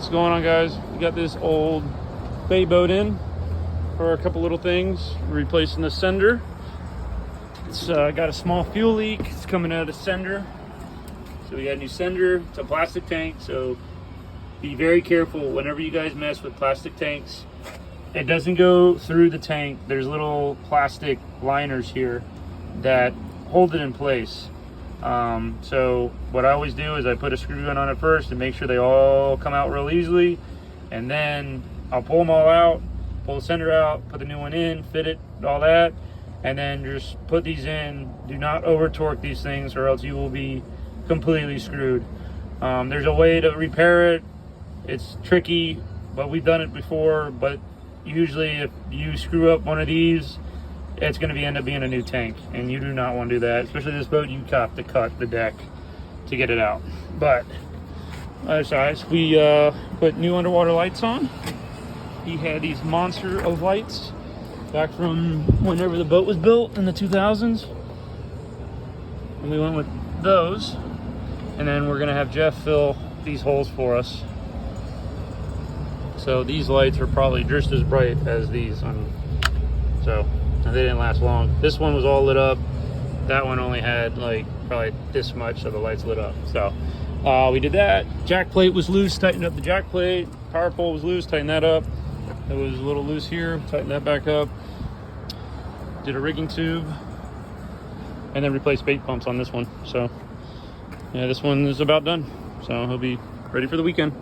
What's going on, guys? We got this old bay boat in for a couple little things. We're replacing the sender. It's got a small fuel leak. It's coming out of the sender. So we got a new sender. It's a plastic tank, so be very careful whenever you guys mess with plastic tanks. It doesn't go through the tank. There's little plastic liners here that hold it in place. So what I always do is I put a screw gun on it first and make sure they all come out real easily, and then I'll pull them all out, pull the sender out, put the new one in, fit it, all that, and then just put these in. Do not over torque these things or else you will be completely screwed. There's a way to repair it. It's tricky, but we've done it before. But usually if you screw up one of these, it's going to end up being a new tank, and you do not want to do that. Especially this boat, you have to cut the deck to get it out. But other size, we put new underwater lights on. He had these monster of lights back from whenever the boat was built in the 2000s, and we went with those. And then we're going to have Jeff fill these holes for us. So these lights are probably just as bright as these. And they didn't last long. This one was all lit up. That one only had like probably this much, so the lights lit up. So we did that. Jack plate was loose, tightened up the jack plate. Power pole was loose, tightened that up. It was a little loose here, tightened that back up. Did a rigging tube, and then replaced bait pumps on this one. So yeah, this one is about done. So he'll be ready for the weekend.